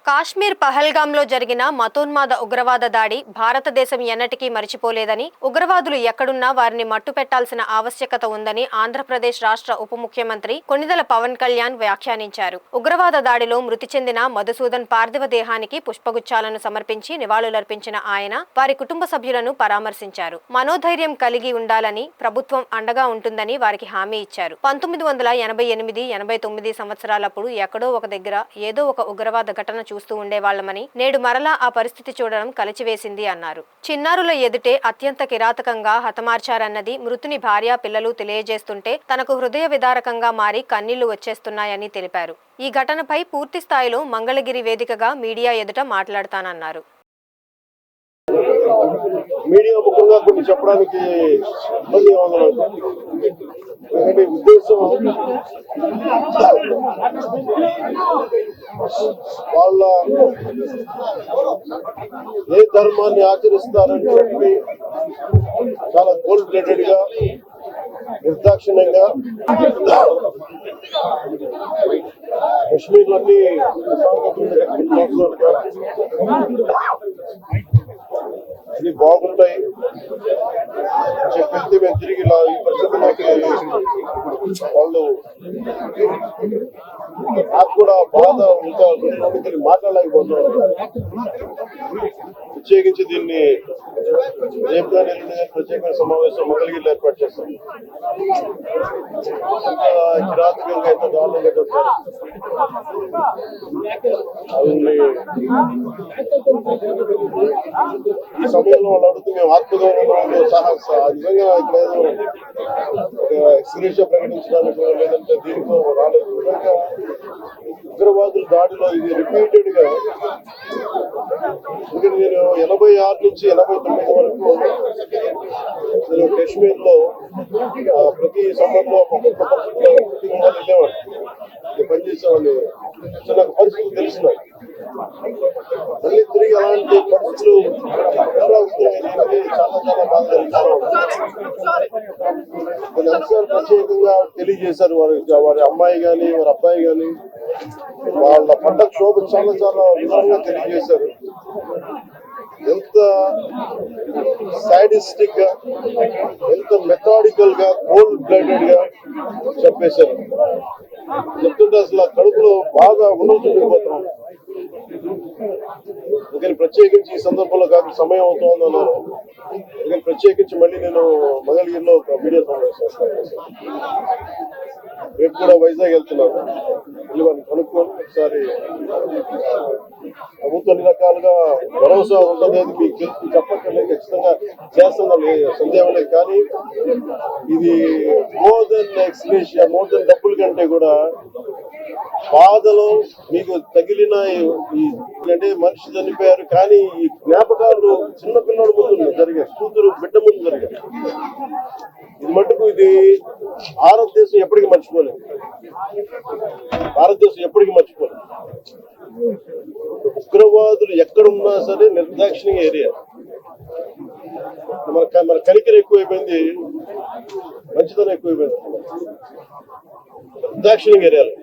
కాశ్మీర్ పహల్గాంలో జరిగిన మతోన్మాద ఉగ్రవాద దాడి భారతదేశం ఎన్నటికీ మరిచిపోలేదని, ఉగ్రవాదులు ఎక్కడున్నా వారిని మట్టుపెట్టాల్సిన ఆవశ్యకత ఉందని ఆంధ్రప్రదేశ్ రాష్ట్ర ఉప ముఖ్యమంత్రి కొణిదెల పవన్ కళ్యాణ్ వ్యాఖ్యానించారు. ఉగ్రవాద దాడిలో మృతి చెందిన మధుసూదన్ పార్థివ దేహానికి పుష్పగుచ్చాలను సమర్పించి నివాళులర్పించిన ఆయన వారి కుటుంబ సభ్యులను పరామర్శించారు. మనోధైర్యం కలిగి ఉండాలని, ప్రభుత్వం అండగా ఉంటుందని వారికి హామీ ఇచ్చారు. 1988-89 సంవత్సరాలప్పుడు ఎక్కడో ఒక దగ్గర ఏదో ఒక ఉగ్రవాద ఘటన చూస్తూ ఉండేవాళ్లమని, నేడు మరలా ఆ పరిస్థితి చూడడం కలిచివేసింది అన్నారు. చిన్నారుల ఎదుటే అత్యంత కిరాతకంగా హతమార్చారన్నది మృతుని భార్య, పిల్లలు తెలియజేస్తుంటే తనకు హృదయ విదారకంగా మారి కన్నీళ్లు వచ్చేస్తున్నాయని తెలిపారు. ఈ ఘటనపై పూర్తి స్థాయిలో మంగళగిరి వేదికగా మీడియా ఎదుట మాట్లాడతానన్నారు. మీడియా ముఖ్యంగా కొన్ని చెప్పడానికి ఇబ్బందిగా ఉంది. ఉద్దేశం వాళ్ళ ఏ ధర్మాన్ని ఆచరిస్తారని చెప్పి చాలా కోల్డ్ బ్లడెడ్ గా, నిర్దాక్షిణ్యంగా కశ్మీర్లోని అన్ని బాగుంటాయి చెప్పి మేము తిరిగి ఈ పరిస్థితుల్లోకి వాళ్ళు నాకు కూడా బాధ ఇంకా మాట్లాడలేకపోతున్నారు. ప్రత్యేకించి దీన్ని రేపు కానీ ప్రత్యేకమైన సమావేశం మంగళగిరిలో ఏర్పాటు చేస్తాం. కిరాతకంగా ఎంత దారుణంగా చెప్తారు. ఈ సమయంలో వాళ్ళు అడుగుతూ మేము ఆత్మగౌరవంలో నిజంగా ఇక్కడ ఎక్స్గ్రేషన్ ప్రకటించడానికి లేదంటే దీనికో రాలేదు. ఉగ్రవాదుల దాడిలో ఇది రిపీటెడ్ గా నేను 86 నుంచి 89 వరకు నేను కాశ్మీర్ లో ప్రతి సమ్మర్లో ఒక్కొక్క పరిస్థితుల్లో వెళ్ళేవాడు, పనిచేసేవాళ్ళు. సో నాకు పరిస్థితులు తెలిసినాయి. మళ్ళీ తిరిగి అలాంటి పరిస్థితులు చాలా చాలా బాధ జరుగుతారు. కొన్ని అంశాలు ప్రత్యేకంగా తెలియజేశారు. వారి అమ్మాయి కానీ వారి అబ్బాయి కానీ వాళ్ళ పంట క్షోభ చాలా చాలా వివరంగా తెలియజేశారు. ఎంత సాడిస్టిక్ గా, ఎంత మెథాడికల్ గా, కోల్డ్ బ్లడెడ్ గా చెప్పేశారు. చెప్తుంటే అసలు కడుపులో బాగా ఉండలు చుట్టుకుపోతున్నాం. అందుకని ప్రత్యేకించి ఈ సందర్భంలో కాదు, సమయం అవుతోంది అన్నారు. అందుకని ప్రత్యేకించి మళ్ళీ నేను మంగళగిరిలో మీడియా సమావేశం రేపు కూడా వైజాగ్ వెళ్తున్నాను. వెళ్ళి వారిని కనుక్కొని ఒకసారి ప్రభుత్వం అన్ని రకాలుగా భరోసా ఉండదు మీకు చెప్పక్కర్లేదు, ఖచ్చితంగా చేస్తున్నాం, సందేహం లేదు. కానీ ఇది more than ex gratia, more than డబ్బుల కంటే కూడా బాధలో మీకు తగిలిన అంటే మనిషి చనిపోయారు, కానీ ఈ జ్ఞాపకాలు చిన్నపిల్లల ముందు జరిగాయి, కూతురు బిడ్డ ముందు జరిగాయి. ఇది మటుకు ఇది భారతదేశం ఎప్పటికీ మర్చిపోలేదు. భారతదేశం ఎప్పటికీ మర్చిపోలేదు. ఉగ్రవాదులు ఎక్కడున్నా సరే నిర్దాక్షిణ్య ఏరియా. మన కనికర ఎక్కువైపోయింది, మంచితనం ఎక్కువైపోయింది. నిర్దాక్షిణ్య ఏరియాలో